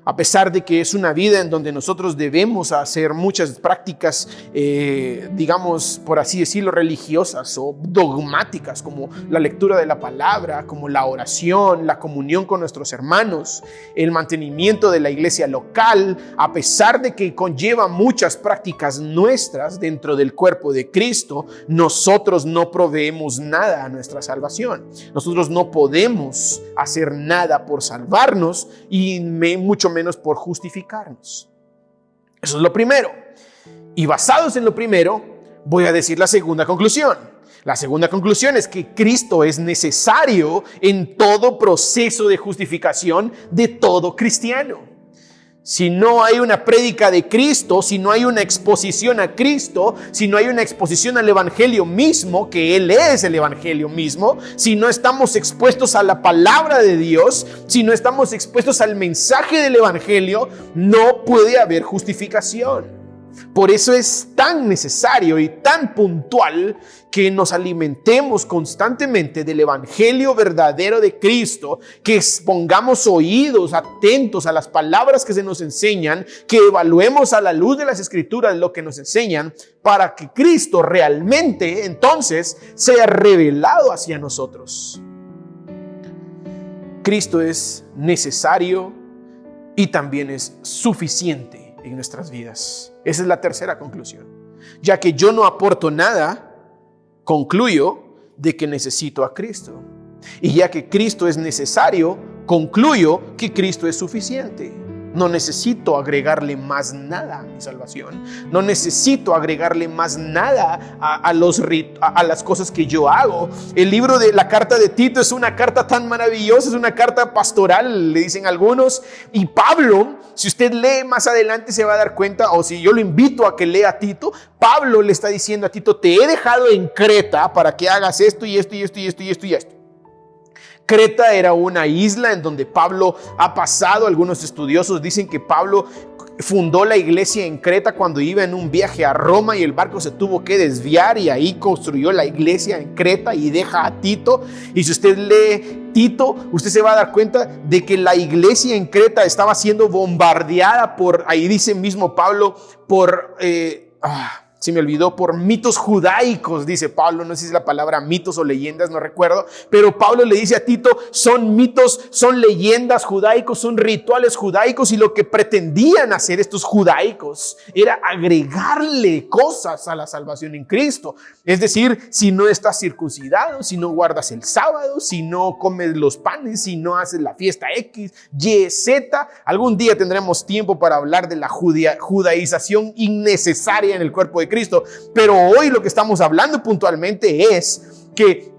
S4: A pesar de que es una vida en donde nosotros debemos hacer muchas prácticas, digamos, por así decirlo, religiosas o dogmáticas, como la lectura de la palabra, como la oración, la comunión con nuestros hermanos, el mantenimiento de la iglesia local, a pesar de que conlleva muchas prácticas nuestras dentro del cuerpo de Cristo, nosotros no proveemos nada a nuestra salvación. Nosotros no podemos hacer nada por salvarnos y mucho menos por justificarnos. Eso es lo primero. Y basados en lo primero, voy a decir la segunda conclusión. La segunda conclusión es que Cristo es necesario en todo proceso de justificación de todo cristiano. Si no hay una prédica de Cristo, si no hay una exposición a Cristo, si no hay una exposición al Evangelio mismo, que Él es el Evangelio mismo, si no estamos expuestos a la palabra de Dios, si no estamos expuestos al mensaje del Evangelio, no puede haber justificación. Por eso es tan necesario y tan puntual que nos alimentemos constantemente del Evangelio verdadero de Cristo, que pongamos oídos atentos a las palabras que se nos enseñan, que evaluemos a la luz de las Escrituras lo que nos enseñan, para que Cristo realmente entonces sea revelado hacia nosotros. Cristo es necesario y también es suficiente en nuestras vidas. Esa es la tercera conclusión. Ya que yo no aporto nada, concluyo de que necesito a Cristo. Y ya que Cristo es necesario, concluyo que Cristo es suficiente. No necesito agregarle más nada a mi salvación. No necesito agregarle más nada a las cosas que yo hago. El libro de la carta de Tito es una carta tan maravillosa, es una carta pastoral, le dicen algunos. Y Pablo, si usted lee más adelante se va a dar cuenta, o si yo lo invito a que lea a Tito, Pablo le está diciendo a Tito: te he dejado en Creta para que hagas esto y esto y esto y esto y esto y esto. Creta era una isla en donde Pablo ha pasado. Algunos estudiosos dicen que Pablo fundó la iglesia en Creta cuando iba en un viaje a Roma y el barco se tuvo que desviar, y ahí construyó la iglesia en Creta y deja a Tito. Y si usted lee Tito, usted se va a dar cuenta de que la iglesia en Creta estaba siendo bombardeada por, ahí dice mismo Pablo, por se me olvidó, por mitos judaicos, dice Pablo. No sé si es la palabra mitos o leyendas, no recuerdo, pero Pablo le dice a Tito: son mitos, son leyendas judaicos, son rituales judaicos, y lo que pretendían hacer estos judaicos era agregarle cosas a la salvación en Cristo. Es decir, si no estás circuncidado, si no guardas el sábado, si no comes los panes, si no haces la fiesta X, Y, Z. Algún día tendremos tiempo para hablar de la judaización innecesaria en el cuerpo de Cristo. Pero hoy lo que estamos hablando puntualmente es que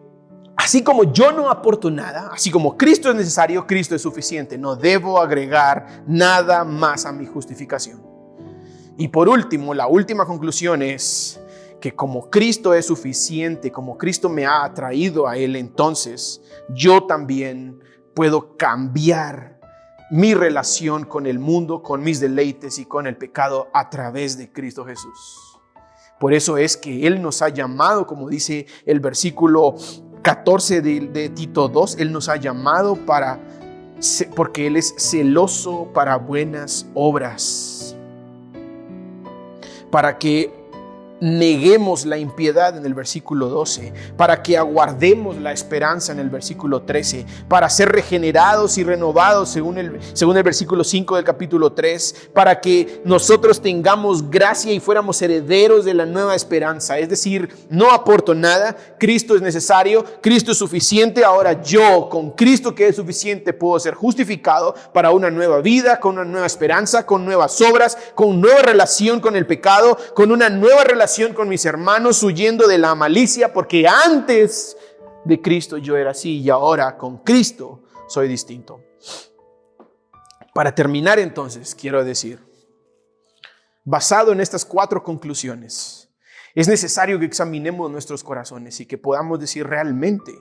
S4: así como yo no aporto nada, así como Cristo es necesario, Cristo es suficiente. No debo agregar nada más a mi justificación. Y por último, la última conclusión es que como Cristo es suficiente, como Cristo me ha atraído a Él, entonces yo también puedo cambiar mi relación con el mundo, con mis deleites y con el pecado a través de Cristo Jesús. Por eso es que Él nos ha llamado, como dice el versículo 14 de Tito 2, Él nos ha llamado porque Él es celoso para buenas obras, para que neguemos la impiedad en el versículo 12, para que aguardemos la esperanza en el versículo 13, para ser regenerados y renovados según el versículo 5 del capítulo 3, para que nosotros tengamos gracia y fuéramos herederos de la nueva esperanza. Es decir, no aporto nada, Cristo es necesario, Cristo es suficiente. Ahora yo, con Cristo que es suficiente, puedo ser justificado para una nueva vida, con una nueva esperanza, con nuevas obras, con nueva relación con el pecado, con una nueva relación con mis hermanos, huyendo de la malicia, porque antes de Cristo yo era así y ahora con Cristo soy distinto. Para terminar entonces, quiero decir, basado en estas 4 conclusiones, es necesario que examinemos nuestros corazones y que podamos decir realmente: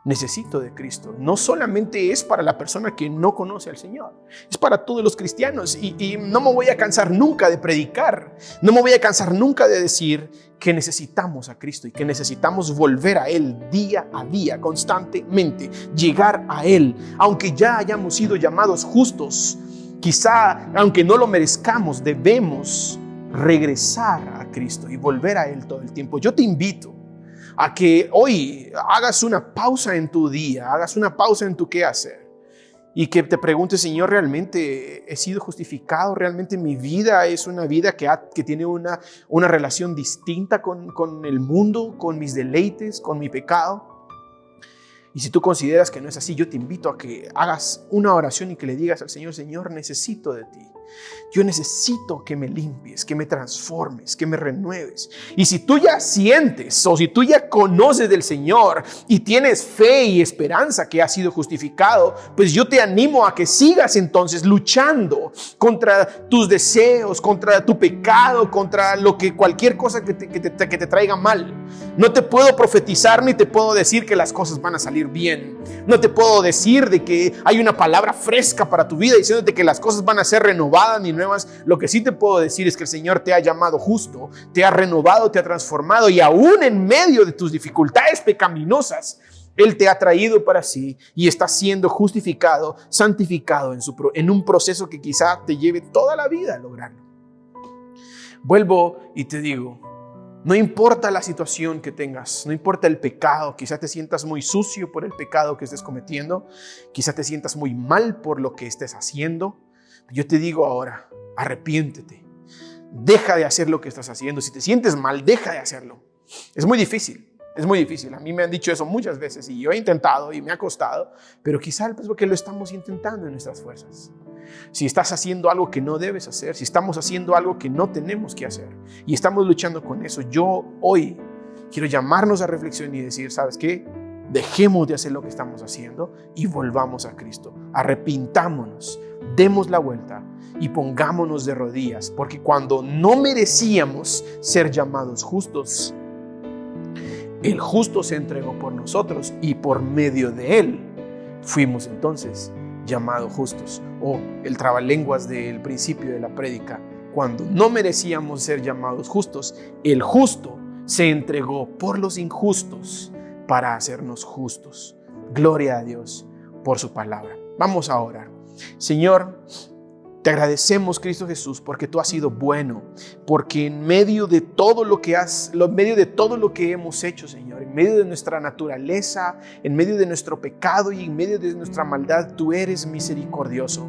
S4: necesito de Cristo. No solamente es para la persona que no conoce al Señor, es para todos los cristianos. Y no me voy a cansar nunca de predicar, no me voy a cansar nunca de decir que necesitamos a Cristo y que necesitamos volver a Él día a día, constantemente, llegar a Él. Aunque ya hayamos sido llamados justos, quizá aunque no lo merezcamos, debemos regresar a Cristo y volver a Él todo el tiempo. Yo te invito a que hoy hagas una pausa en tu día, hagas una pausa en tu quehacer y que te preguntes: Señor, ¿realmente he sido justificado? ¿Realmente mi vida es una vida que tiene una relación distinta con el mundo, con mis deleites, con mi pecado? Y si tú consideras que no es así, yo te invito a que hagas una oración y que le digas al Señor: Señor, necesito de ti. Yo necesito que me limpies, que me transformes, que me renueves. Y si tú ya sientes o si tú ya conoces del Señor y tienes fe y esperanza que has sido justificado, pues yo te animo a que sigas entonces luchando contra tus deseos, contra tu pecado, contra cualquier cosa que te traiga mal. No te puedo profetizar ni te puedo decir que las cosas van a salir bien. No te puedo decir de que hay una palabra fresca para tu vida diciéndote que las cosas van a ser renovadas ni nuevas. Lo que sí te puedo decir es que el Señor te ha llamado justo, te ha renovado, te ha transformado, y aún en medio de tus dificultades pecaminosas, Él te ha traído para sí y está siendo justificado, santificado en un proceso que quizá te lleve toda la vida a lograrlo. Vuelvo y te digo, no importa la situación que tengas, no importa el pecado, quizás te sientas muy sucio por el pecado que estés cometiendo, quizás te sientas muy mal por lo que estés haciendo. Yo te digo ahora, arrepiéntete, deja de hacer lo que estás haciendo. Si te sientes mal, deja de hacerlo. Es muy difícil. A mí me han dicho eso muchas veces y yo he intentado y me ha costado, pero quizá es porque lo estamos intentando en nuestras fuerzas. Si estás haciendo algo que no debes hacer, si estamos haciendo algo que no tenemos que hacer y estamos luchando con eso, yo hoy quiero llamarnos a reflexión y decir: ¿sabes qué? Dejemos de hacer lo que estamos haciendo y volvamos a Cristo. Arrepintámonos, demos la vuelta y pongámonos de rodillas, porque cuando no merecíamos ser llamados justos, el justo se entregó por nosotros y por medio de Él fuimos entonces llamados justos. O el trabalenguas del principio de la prédica: cuando no merecíamos ser llamados justos, el justo se entregó por los injustos para hacernos justos. Gloria a Dios por su palabra. Vamos a orar. Señor, te agradecemos, Cristo Jesús, porque tú has sido bueno, porque en medio de todo lo que hemos hecho, Señor, en medio de nuestra naturaleza, en medio de nuestro pecado y en medio de nuestra maldad, tú eres misericordioso.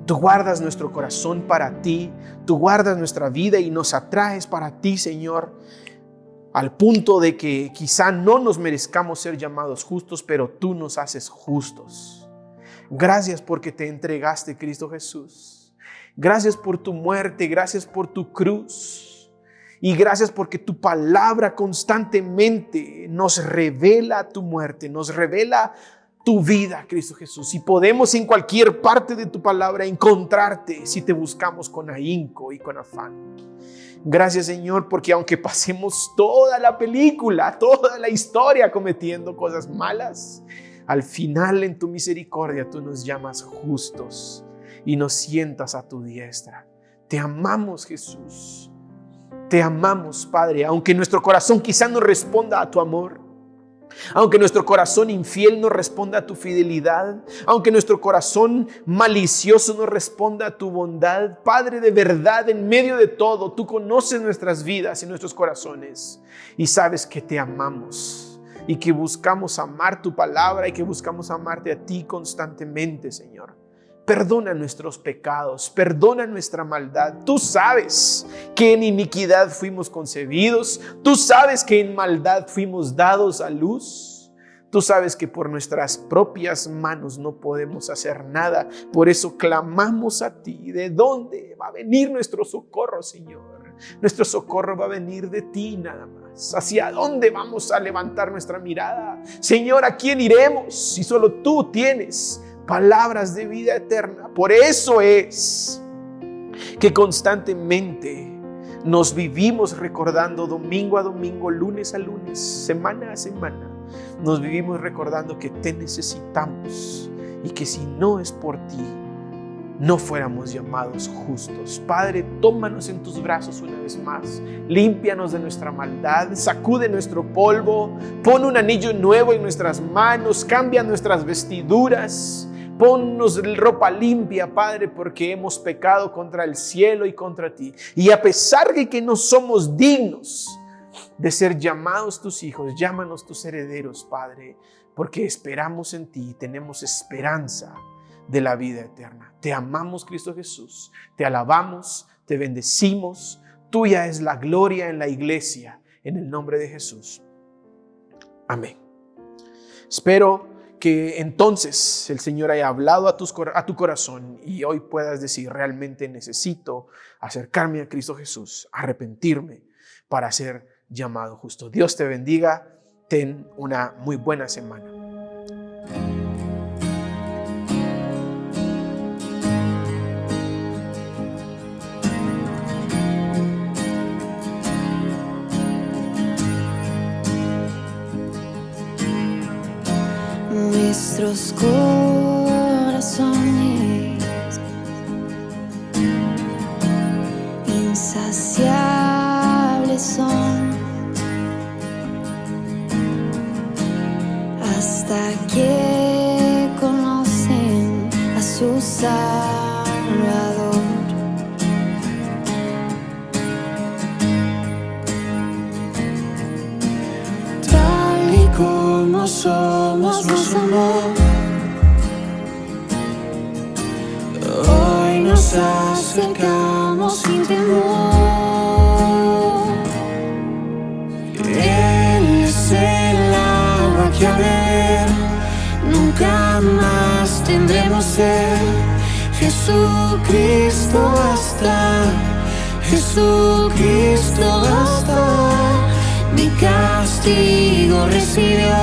S4: Tú guardas nuestro corazón para ti, tú guardas nuestra vida y nos atraes para ti, Señor, al punto de que quizá no nos merezcamos ser llamados justos, pero tú nos haces justos. Gracias porque te entregaste, Cristo Jesús. Gracias por tu muerte, gracias por tu cruz. Y gracias porque tu palabra constantemente nos revela tu muerte, nos revela tu vida, Cristo Jesús. Y podemos en cualquier parte de tu palabra encontrarte si te buscamos con ahínco y con afán. Gracias, Señor, porque aunque pasemos toda la película, toda la historia cometiendo cosas malas, al final en tu misericordia tú nos llamas justos y nos sientas a tu diestra. Te amamos, Jesús. Te amamos, Padre, aunque nuestro corazón quizá no responda a tu amor, aunque nuestro corazón infiel no responda a tu fidelidad, aunque nuestro corazón malicioso no responda a tu bondad, Padre, de verdad, en medio de todo, tú conoces nuestras vidas y nuestros corazones y sabes que te amamos y que buscamos amar tu palabra y que buscamos amarte a ti constantemente, Señor. Perdona nuestros pecados, perdona nuestra maldad. Tú sabes que en iniquidad fuimos concebidos. Tú sabes que en maldad fuimos dados a luz. Tú sabes que por nuestras propias manos no podemos hacer nada. Por eso clamamos a ti. ¿De dónde va a venir nuestro socorro, Señor? Nuestro socorro va a venir de ti nada más. ¿Hacia dónde vamos a levantar nuestra mirada? Señor, ¿a quién iremos si solo tú tienes palabras de vida eterna? Por eso es que constantemente nos vivimos recordando domingo a domingo, lunes a lunes, semana a semana. Nos vivimos recordando que te necesitamos y que si no es por ti, no fuéramos llamados justos. Padre, tómanos en tus brazos una vez más. Límpianos de nuestra maldad, sacude nuestro polvo, pon un anillo nuevo en nuestras manos, cambia nuestras vestiduras. Ponnos ropa limpia, Padre, porque hemos pecado contra el cielo y contra ti. Y a pesar de que no somos dignos de ser llamados tus hijos, llámanos tus herederos, Padre, porque esperamos en ti y tenemos esperanza de la vida eterna. Te amamos, Cristo Jesús. Te alabamos, te bendecimos. Tuya es la gloria en la iglesia, en el nombre de Jesús. Amén. Espero que entonces el Señor haya hablado a tu corazón y hoy puedas decir: realmente necesito acercarme a Cristo Jesús, arrepentirme para ser llamado justo. Dios te bendiga. Ten una muy buena semana.
S5: Nuestros corazones insaciables son hasta que conocen a su Salvador. Tal y como somos, nos amó. Hoy nos acercamos sin temor. Él es el agua que a beber nunca más tendremos sed. Jesucristo basta, Jesucristo basta. Mi castigo recibió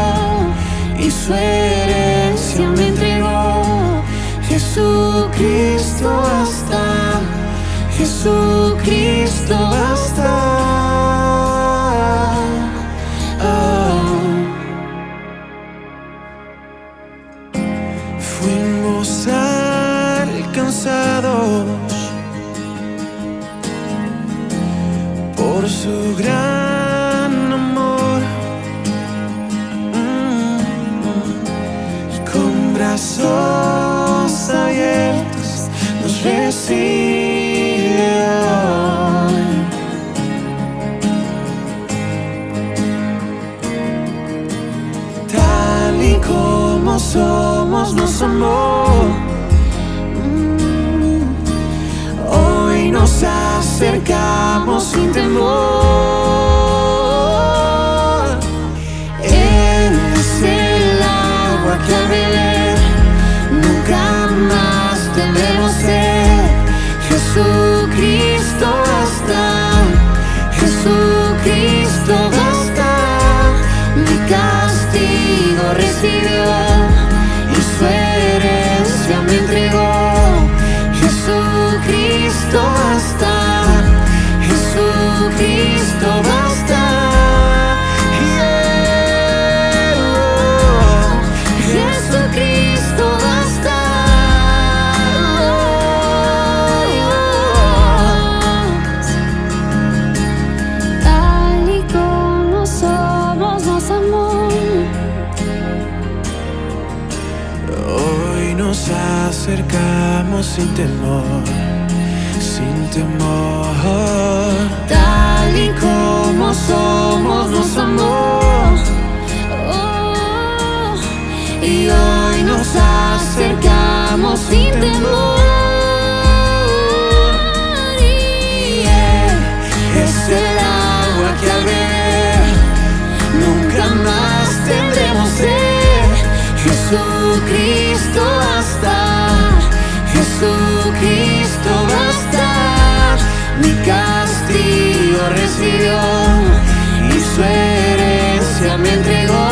S5: y su herencia me entregó. Jesucristo basta, Jesucristo basta. Fuimos alcanzados por su gran amor. Con brazos abiertos nos recibe hoy. Tal y como somos, nos amó. Hoy nos acercamos sin temor. Él es el agua que a beber nunca más tendremos sed. Jesucristo basta, Jesucristo recibió y su herencia me entregó. Jesucristo basta, Jesucristo basta. Jesucristo basta. Tal y como somos nos amó.
S1: Hoy nos acercamos sin temor, sin temor.
S5: Tal y como somos nos amó. Y hoy nos acercamos sin temor. Y Él es el agua que al beber nunca más tendremos sed. Jesucristo basta, Jesucristo basta. Mi castigo recibió y su herencia me entregó.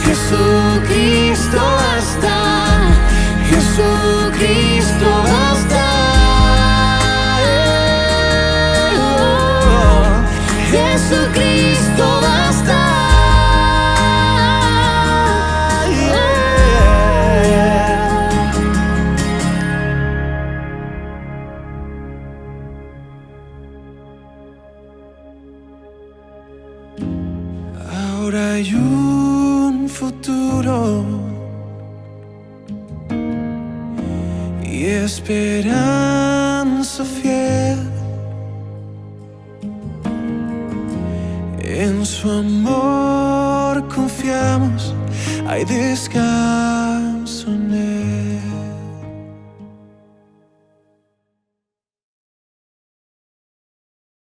S5: Jesucristo basta, Jesucristo basta. Jesucristo basta.
S1: Ahora hay un futuro y esperanza fiel. En su amor confiamos, hay descanso.